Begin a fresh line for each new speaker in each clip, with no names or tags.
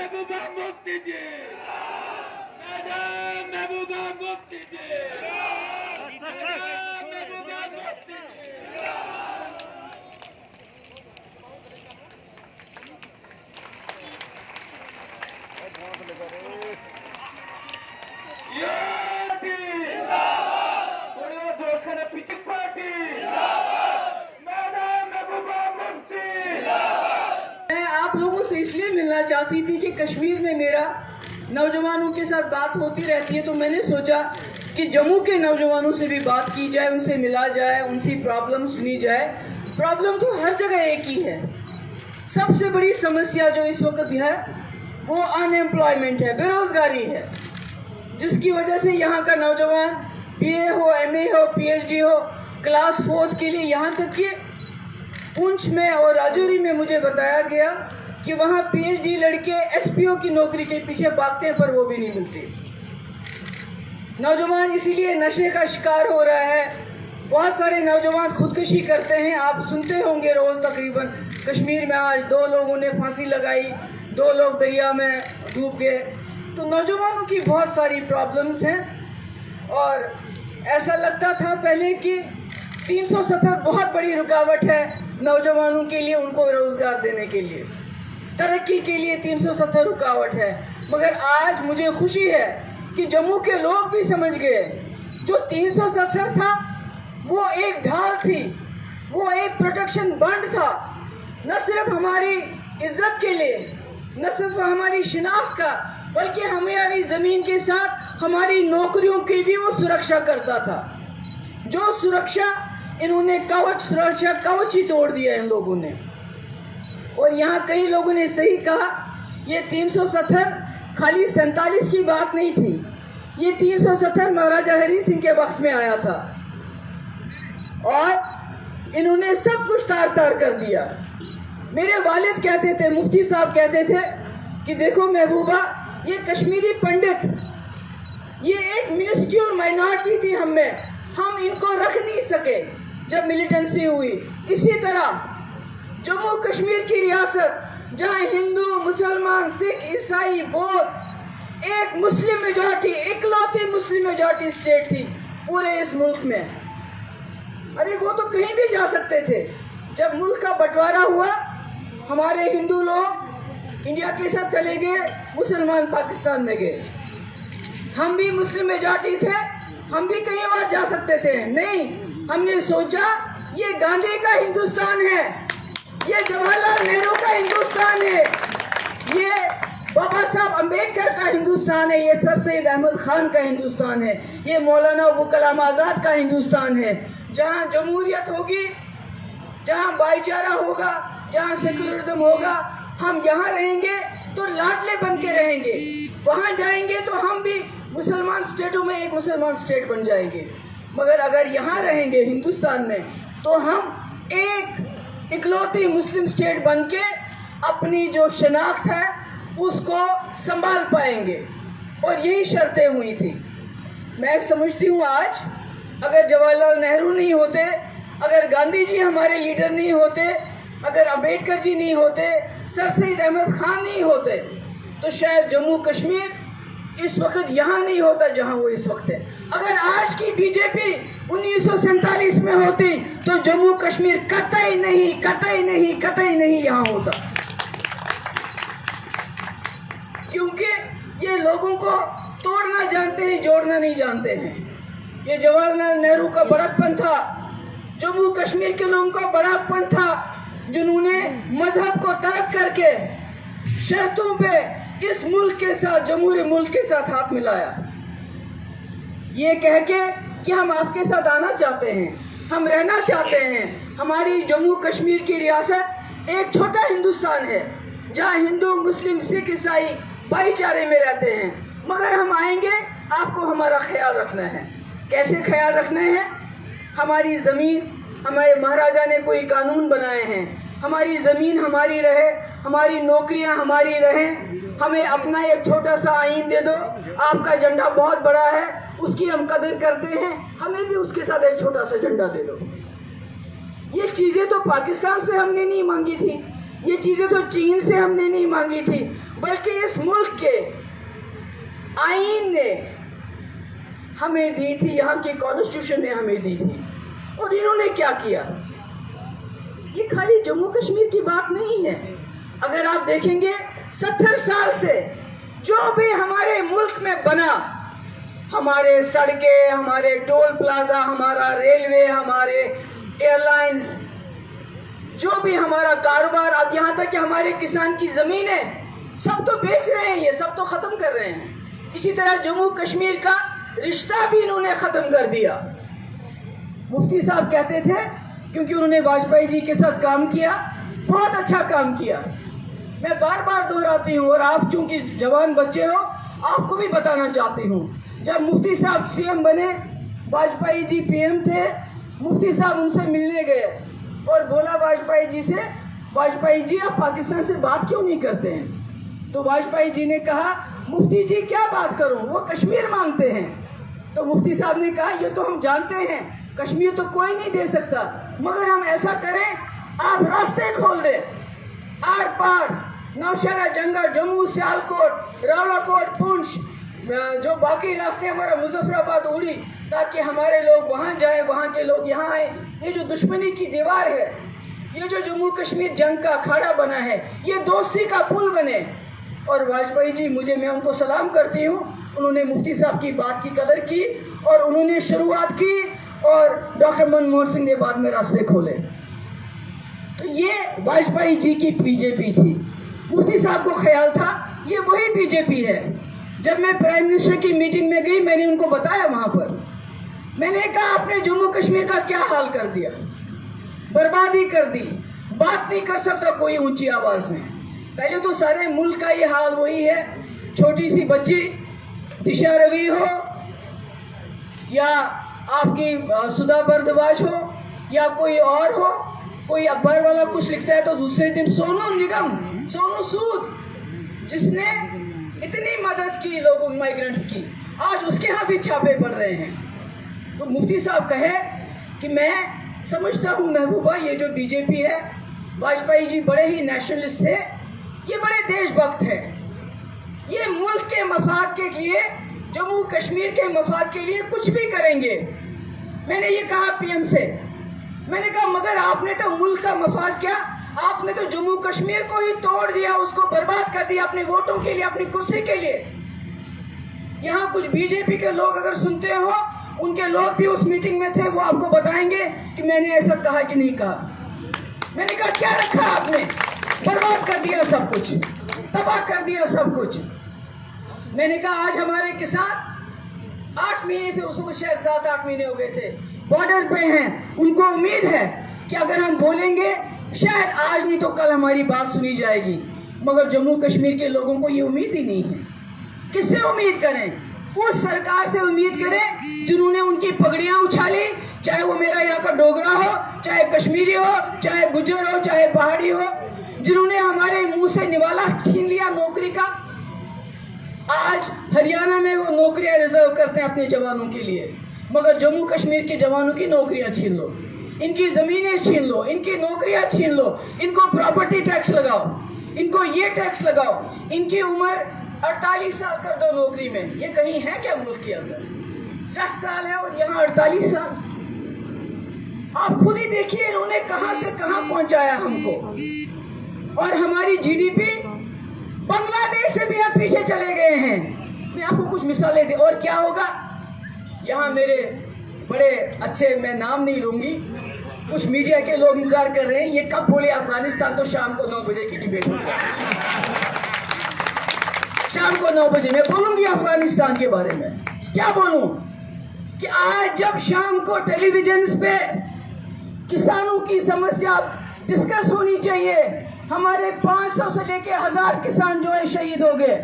महबूबा मुफ्ती जी, madam Mehbooba Mufti जी, madam Mehbooba Mufti जी। थोड़ी और जोश करना, पीछे पार्टी मैडम महबूबा मुफ्ती।
मैं आप लोगों से इसलिए मिलना चाहती थी कि कश्मीर में मेरा नौजवानों के साथ बात होती रहती है, तो मैंने सोचा कि जम्मू के नौजवानों से भी बात की जाए, उनसे मिला जाए, उनकी प्रॉब्लम सुनी जाए। प्रॉब्लम तो हर जगह एक ही है। सबसे बड़ी समस्या जो इस वक्त है वो अनएम्प्लॉयमेंट है, बेरोजगारी है, जिसकी वजह से यहाँ का नौजवान बीए हो, एमए हो, पीएचडी हो, क्लास 4 के लिए, यहाँ तक कि पुंछ में और राजौरी में मुझे बताया गया कि वहाँ पीएचडी लड़के एसपीओ की नौकरी के पीछे भागते हैं, पर वो भी नहीं मिलती। नौजवान इसीलिए नशे का शिकार हो रहा है। बहुत सारे नौजवान खुदकुशी करते हैं, आप सुनते होंगे रोज़। तकरीबन कश्मीर में आज 2 लोगों ने फांसी लगाई, 2 लोग दरिया में डूब गए। तो नौजवानों की बहुत सारी प्रॉब्लम्स हैं और ऐसा लगता था पहले कि 370 बहुत बड़ी रुकावट है नौजवानों के लिए, उनको रोज़गार देने के लिए, तरक्की के लिए 370 रुकावट है। मगर आज मुझे खुशी है कि जम्मू के लोग भी समझ गए जो 370 था वो एक ढाल थी, वो एक प्रोटेक्शन बंद था, न सिर्फ हमारी इज्जत के लिए, न सिर्फ हमारी शिनाख्त का, बल्कि हमारी ज़मीन के साथ हमारी नौकरियों की भी वो सुरक्षा करता था। जो सुरक्षा इन्होंने सुरक्षा कवच ही तोड़ दिया इन लोगों ने। और यहाँ कई लोगों ने सही कहा, ये 370 खाली 47 की बात नहीं थी, ये 370 महाराजा हरी सिंह के वक्त में आया था और इन्होंने सब कुछ तार तार कर दिया। मेरे वालिद कहते थे, मुफ्ती साहब कहते थे कि देखो महबूबा, ये कश्मीरी पंडित, ये एक मिनिस्क्यूल माइनॉरिटी थी हम इनको रख नहीं सके जब मिलिटेंसी हुई। इसी तरह जम्मू कश्मीर की रियासत, जहाँ हिंदू, मुसलमान, सिख, ईसाई, बौद्ध, एक मुस्लिम मेजॉरिटी, इकलौती मुस्लिम मेजॉरिटी स्टेट थी पूरे इस मुल्क में। अरे वो तो कहीं भी जा सकते थे। जब मुल्क का बंटवारा हुआ, हमारे हिंदू लोग इंडिया के साथ चले गए, मुसलमान पाकिस्तान में गए। हम भी मुस्लिम मेजॉरिटी थे, हम भी कहीं और जा सकते थे। नहीं, हमने सोचा ये गांधी का हिंदुस्तान है, ये जवाहरलाल नेहरू का हिंदुस्तान है, ये बाबा साहब अम्बेडकर का हिंदुस्तान है, ये सर सैयद अहमद खान का हिंदुस्तान है, ये मौलाना अबुल कलाम आज़ाद का हिंदुस्तान है। जहाँ जमहूरियत होगी, जहाँ भाईचारा होगा, जहाँ सेकुलरिज्म होगा, हम यहाँ रहेंगे तो लाडले बन के रहेंगे। वहाँ जाएंगे तो हम भी मुसलमान स्टेटों में एक मुसलमान स्टेट बन जाएंगे। मगर अगर यहाँ रहेंगे हिंदुस्तान में, तो हम एक इकलौती मुस्लिम स्टेट बन के अपनी जो शनाख्त है उसको संभाल पाएंगे। और यही शर्तें हुई थी। मैं समझती हूँ आज अगर जवाहरलाल नेहरू नहीं होते, अगर गांधी जी हमारे लीडर नहीं होते, अगर अम्बेडकर जी नहीं होते, सर सैयद अहमद खान नहीं होते, तो शायद जम्मू कश्मीर इस वक्त यहाँ नहीं होता जहाँ वो इस वक्त है। अगर आज की बीजेपी 1947 में होती तो जम्मू कश्मीर कतई नहीं यहाँ होता। क्योंकि ये लोगों को तोड़ना जानते हैं, जोड़ना नहीं जानते हैं। ये जवाहरलाल नेहरू का बड़कपन था, जम्मू कश्मीर के लोगों का बड़कपन था, जिन्होंने मजहब को तर्क करके शर्तों पे इस मुल्क के साथ, जमहूरी मुल्क के साथ हाथ मिलाया, ये कह के कि हम आपके साथ आना चाहते हैं, हम रहना चाहते हैं। हमारी जम्मू कश्मीर की रियासत एक छोटा हिंदुस्तान है जहाँ हिंदू, मुस्लिम, सिख, ईसाई भाईचारे में रहते हैं। मगर हम आएंगे, आपको हमारा ख्याल रखना है। कैसे ख्याल रखना है? हमारी ज़मीन, हमारे महाराजा ने कोई कानून बनाए हैं, हमारी ज़मीन हमारी रहे, हमारी नौकरियां हमारी रहें, हमें अपना एक छोटा सा आईन दे दो। आपका झंडा बहुत बड़ा है, उसकी हम कदर करते हैं, हमें भी उसके साथ एक छोटा सा झंडा दे दो। ये चीज़ें तो पाकिस्तान से हमने नहीं मांगी थी, ये चीजें तो चीन से हमने नहीं मांगी थी, बल्कि इस मुल्क के आईन ने हमें दी थी, यहाँ की कॉन्स्टिट्यूशन ने हमें दी थी। और इन्होंने क्या किया? ये खाली जम्मू कश्मीर की बात नहीं है। अगर आप देखेंगे 70 साल से जो भी हमारे मुल्क में बना, हमारे सड़कें, हमारे टोल प्लाजा, हमारा रेलवे, हमारे एयरलाइंस, जो भी हमारा कारोबार, अब यहाँ तक कि हमारे किसान की ज़मीनें, सब तो बेच रहे हैं, ये सब तो ख़त्म कर रहे हैं। इसी तरह जम्मू कश्मीर का रिश्ता भी इन्होंने ख़त्म कर दिया। मुफ्ती साहब कहते थे, क्योंकि उन्होंने वाजपेयी जी के साथ काम किया, बहुत अच्छा काम किया। मैं बार बार दोहराती हूँ, और आप चूंकि जवान बच्चे हो, आपको भी बताना चाहती हूँ। जब मुफ्ती साहब सीएम बने, वाजपेयी जी पीएम थे, मुफ्ती साहब उनसे मिलने गए और बोला वाजपेयी जी से, वाजपेयी जी आप पाकिस्तान से बात क्यों नहीं करते हैं? तो वाजपेयी जी ने कहा, मुफ्ती जी क्या बात करूं, वो कश्मीर मांगते हैं। तो मुफ्ती साहब ने कहा, ये तो हम जानते हैं, कश्मीर तो कोई नहीं दे सकता, मगर हम ऐसा करें, आप रास्ते खोल दें, आर पार नौशहरा, जंगा, जम्मू, सियालकोट, रावलाकोट, पुंछ, जो बाकी रास्ते हमारा मुजफ्फराबाद, उड़ी, ताकि हमारे लोग वहाँ जाए, वहाँ के लोग यहाँ आए। ये जो दुश्मनी की दीवार है, ये जो जम्मू कश्मीर जंग का अखाड़ा बना है, ये दोस्ती का पुल बने। और वाजपेयी जी, मैं उनको सलाम करती हूँ, उन्होंने मुफ्ती साहब की बात की कदर की और उन्होंने शुरुआत की, और डॉक्टर मनमोहन सिंह ने बाद में रास्ते खोले। तो ये वाजपेयी जी की बीजेपी थी। मुफ्ती साहब को ख्याल था ये वही बीजेपी है। जब मैं प्राइम मिनिस्टर की मीटिंग में गई, मैंने उनको बताया, वहां पर मैंने कहा, आपने जम्मू कश्मीर का क्या हाल कर दिया, बर्बादी कर दी, बात नहीं कर सकता कोई ऊंची आवाज में। पहले तो सारे मुल्क का ये हाल वही है। छोटी सी बच्ची दिशा रवि हो, या आपकी सुधा भारद्वाज हो, या कोई और हो, कोई अखबार वाला कुछ लिखता है तो दूसरे दिन सोनू निगम, सोनू सूद, जिसने इतनी मदद की लोगों माइग्रेंट्स की, आज उसके यहाँ भी छापे पड़ रहे हैं। तो मुफ्ती साहब कहे कि मैं समझता हूँ महबूबा, ये जो बीजेपी है, वाजपेयी जी बड़े ही नेशनलिस्ट थे, ये बड़े देशभक्त है, ये मुल्क के मफाद के लिए, जम्मू कश्मीर के मफाद के लिए कुछ भी करेंगे। मैंने ये कहा पीएम से, मैंने कहा मगर आपने तो मुल्क का मफाद क्या, आपने तो जम्मू कश्मीर को ही तोड़ दिया, उसको बर्बाद कर दिया अपने वोटों के लिए, अपनी कुर्सी के लिए। यहाँ कुछ बीजेपी के लोग अगर सुनते हो, उनके लोग भी उस मीटिंग में थे, वो आपको बताएंगे कि मैंने ऐसा कहा कि नहीं कहा। मैंने कहा क्या रखा आपने, बर्बाद कर दिया सब कुछ, तबाह कर दिया सब कुछ। मैंने कहा आज हमारे किसान 8 महीने से, उस वक्त शायद 7-8 महीने हो गए थे, बॉर्डर पे हैं। उनको उम्मीद है कि अगर हम बोलेंगे, शायद आज नहीं तो कल हमारी बात सुनी जाएगी, मगर जम्मू कश्मीर के लोगों को ये उम्मीद ही नहीं है। किससे उम्मीद करें? उस सरकार से उम्मीद करें जिन्होंने उनकी पगड़ियां उछाली, चाहे वो मेरा यहाँ का डोगरा हो, चाहे कश्मीरी हो, चाहे गुजर हो, चाहे पहाड़ी हो, जिन्होंने हमारे मुंह से निवाला छीन लिया नौकरी का। आज हरियाणा में वो नौकरियां रिजर्व करते हैं अपने जवानों के लिए, मगर जम्मू कश्मीर के जवानों की नौकरियां छीन लो, इनकी जमीनें छीन लो, इनकी नौकरियां छीन लो, इनको प्रॉपर्टी टैक्स लगाओ, इनको ये टैक्स लगाओ, इनकी उम्र 48 साल कर दो नौकरी में। ये कहीं है क्या मुल्क के अंदर? 60 साल है और यहाँ 48 साल। आप खुद ही देखिए इन्होंने कहां से कहां पहुंचाया हमको। और हमारी जीडीपी बांग्लादेश से भी हम पीछे चले गए हैं। मैं आपको कुछ मिसालें दे। और क्या होगा, यहाँ मेरे बड़े अच्छे, मैं नाम नहीं लूंगी, कुछ मीडिया के लोग इंतजार कर रहे हैं ये कब बोले अफगानिस्तान, तो शाम को 9 बजे की डिबेट होगी। शाम को 9 बजे मैं बोलूंगी अफगानिस्तान के बारे में। क्या बोलूं कि आज जब शाम को टेलीविजन पे किसानों की समस्या डिस्कस होनी चाहिए, हमारे 500 से लेके 1000 किसान जो है शहीद हो गए,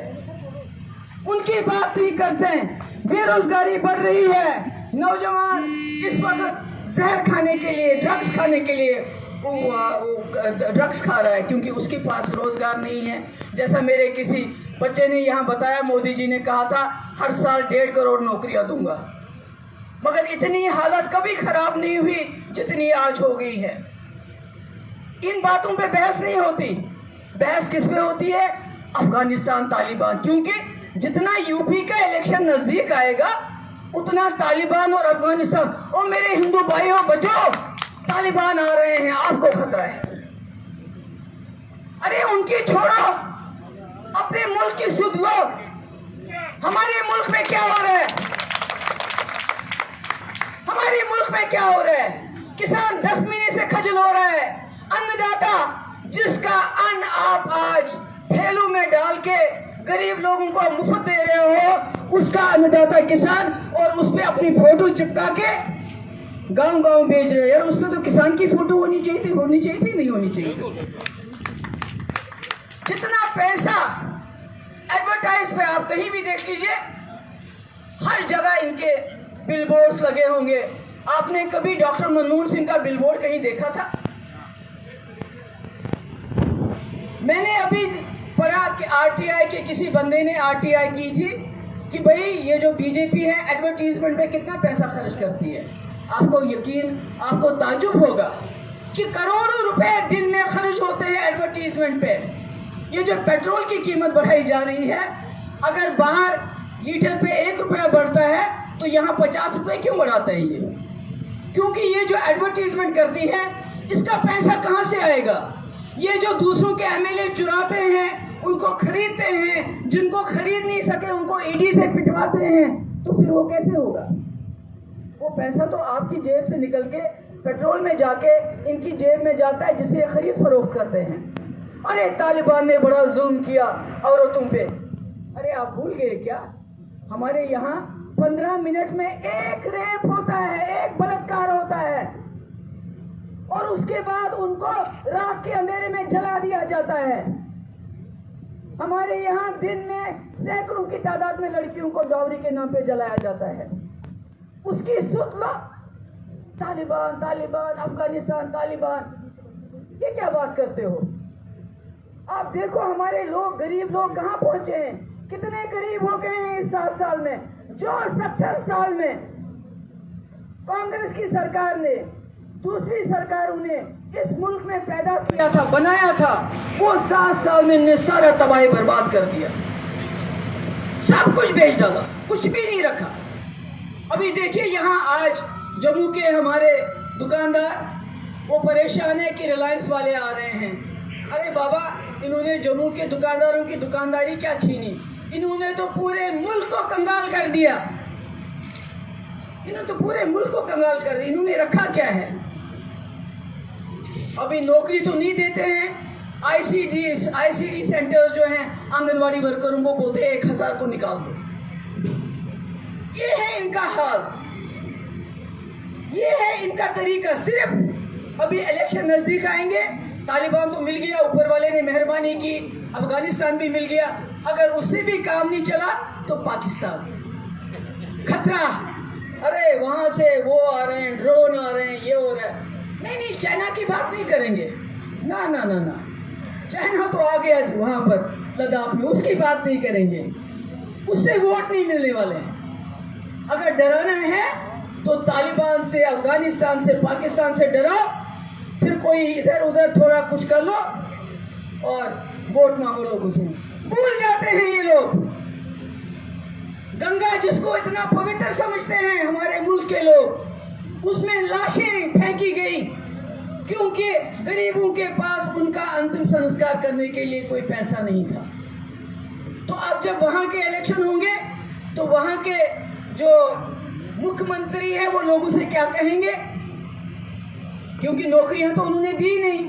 उनकी बात नहीं करते हैं। बेरोजगारी बढ़ रही है, नौजवान इस वक्त जहर खाने के लिए, ड्रग्स खाने के लिए ड्रग्स खा रहा है क्योंकि उसके पास रोजगार नहीं है। जैसा मेरे किसी बच्चे ने यहाँ बताया, मोदी जी ने कहा था हर साल 1.5 करोड़ नौकरियां दूंगा, मगर इतनी हालत कभी खराब नहीं हुई जितनी आज हो गई है। इन बातों पे बहस नहीं होती। बहस किस पे होती है? अफगानिस्तान तालिबान। क्योंकि जितना यूपी का इलेक्शन नजदीक आएगा उतना तालिबान और अफगानिस्तान। और मेरे हिंदू भाइयों बचाओ, तालिबान आ रहे हैं, आपको खतरा है। अरे उनकी छोड़ो, अपने मुल्क की सुध लो। हमारे मुल्क में क्या हो रहा है? हमारे मुल्क में क्या हो रहा है? किसान 10 महीने से खजल हो रहा है। अन्नदाता जिसका अन्न आप आज थैलों में डाल के गरीब लोगों को मुफ्त दे रहे हो, उसका अन्नदाता किसान, और उस पे अपनी फोटो चिपका के गांव-गांव बेच रहे हैं। यार उसमें तो किसान की फोटो होनी चाहिए थी, नहीं होनी चाहिए थी। जितना पैसा एडवर्टाइज पे आप कहीं भी देख लीजिए, हर जगह इनके बिलबोर्ड्स लगे होंगे। आपने कभी डॉक्टर मनमोहन सिंह का बिलबोर्ड कहीं देखा था? मैंने अभी पढ़ा कि आरटीआई के किसी बंदे ने आरटीआई की थी कि भाई ये जो बीजेपी है एडवर्टीजमेंट पे कितना पैसा खर्च करती है। आपको ताजुब होगा कि करोड़ों रुपए दिन में खर्च होते हैं एडवर्टीजमेंट पे। ये जो पेट्रोल की कीमत बढ़ाई जा रही है, अगर बाहर लीटर पे 1 रुपया बढ़ता है तो यहाँ 50 रुपए क्यों बढ़ाता है ये? क्योंकि ये जो एडवर्टीजमेंट करती है, इसका पैसा कहाँ से आएगा? ये जो दूसरों के एमएलए चुराते हैं, उनको खरीदते हैं, जिनको खरीद नहीं सके उनको ईडी से पिटवाते हैं, तो फिर वो कैसे होगा? वो पैसा तो आपकी जेब से निकल के पेट्रोल में जाके इनकी जेब में जाता है, जिसे खरीद फरोख्त करते हैं। अरे तालिबान ने बड़ा जुल्म किया औरतों पे। अरे आप भूल गए क्या? हमारे यहाँ 15 मिनट में एक रेप होता है, एक बलात्कार होता है, और उसके बाद उनको रात के अंधेरे में जला दिया जाता है। हमारे यहाँ दिन में सैकड़ों की तादाद में लड़कियों को डॉवरी के नाम पे जलाया जाता है। उसकी सुध लो, तालिबान तालिबान, अफगानिस्तान तालिबान, ये क्या बात करते हो? आप देखो हमारे लोग, गरीब लोग कहाँ पहुंचे हैं, कितने गरीब हो गए हैं इस 7 साल में। जो 70 साल में कांग्रेस की सरकार ने, दूसरी सरकारों ने इस मुल्क में पैदा किया था, बनाया था, वो 7 साल में ने सारा तबाही बर्बाद कर दिया। सब कुछ बेच डाला, कुछ भी नहीं रखा। अभी देखिए यहाँ आज जम्मू के हमारे दुकानदार वो परेशान है कि रिलायंस वाले आ रहे हैं। अरे बाबा, इन्होंने जम्मू के दुकानदारों की दुकानदारी क्या छीनी? इन्होंने तो पूरे मुल्क को कंगाल कर दिया। इन्होंने रखा क्या है? अभी नौकरी तो नहीं देते हैं। आईसीडी सेंटर्स जो हैं, आंगनवाड़ी वर्करों को बोलते हैं 1000 को निकाल दो। ये है इनका हाल, ये है इनका तरीका। सिर्फ अभी इलेक्शन नजदीक आएंगे, तालिबान तो मिल गया, ऊपर वाले ने मेहरबानी की, अफगानिस्तान भी मिल गया, अगर उससे भी काम नहीं चला तो पाकिस्तान खतरा। अरे वहां से वो आ रहे हैं, ड्रोन आ रहे हैं, ये हो रहा है। नहीं, चाइना की बात नहीं करेंगे, ना ना ना ना, चाइना तो आ गया वहां पर लद्दाख में, उसकी बात नहीं करेंगे, उससे वोट नहीं मिलने वाले। अगर डराना है तो तालिबान से, अफगानिस्तान से, पाकिस्तान से डराओ, फिर कोई इधर उधर थोड़ा कुछ कर लो और वोट मांगो लोगों से। भूल जाते हैं ये लोग गंगा जिसको इतना पवित्र समझते हैं हमारे मुल्क के लोग, उसमें लाशें फेंकी गई क्योंकि गरीबों के पास उनका अंतिम संस्कार करने के लिए कोई पैसा नहीं था। तो अब जब वहां के इलेक्शन होंगे तो वहां के जो मुख्यमंत्री है वो लोगों से क्या कहेंगे? क्योंकि नौकरियां तो उन्होंने दी नहीं।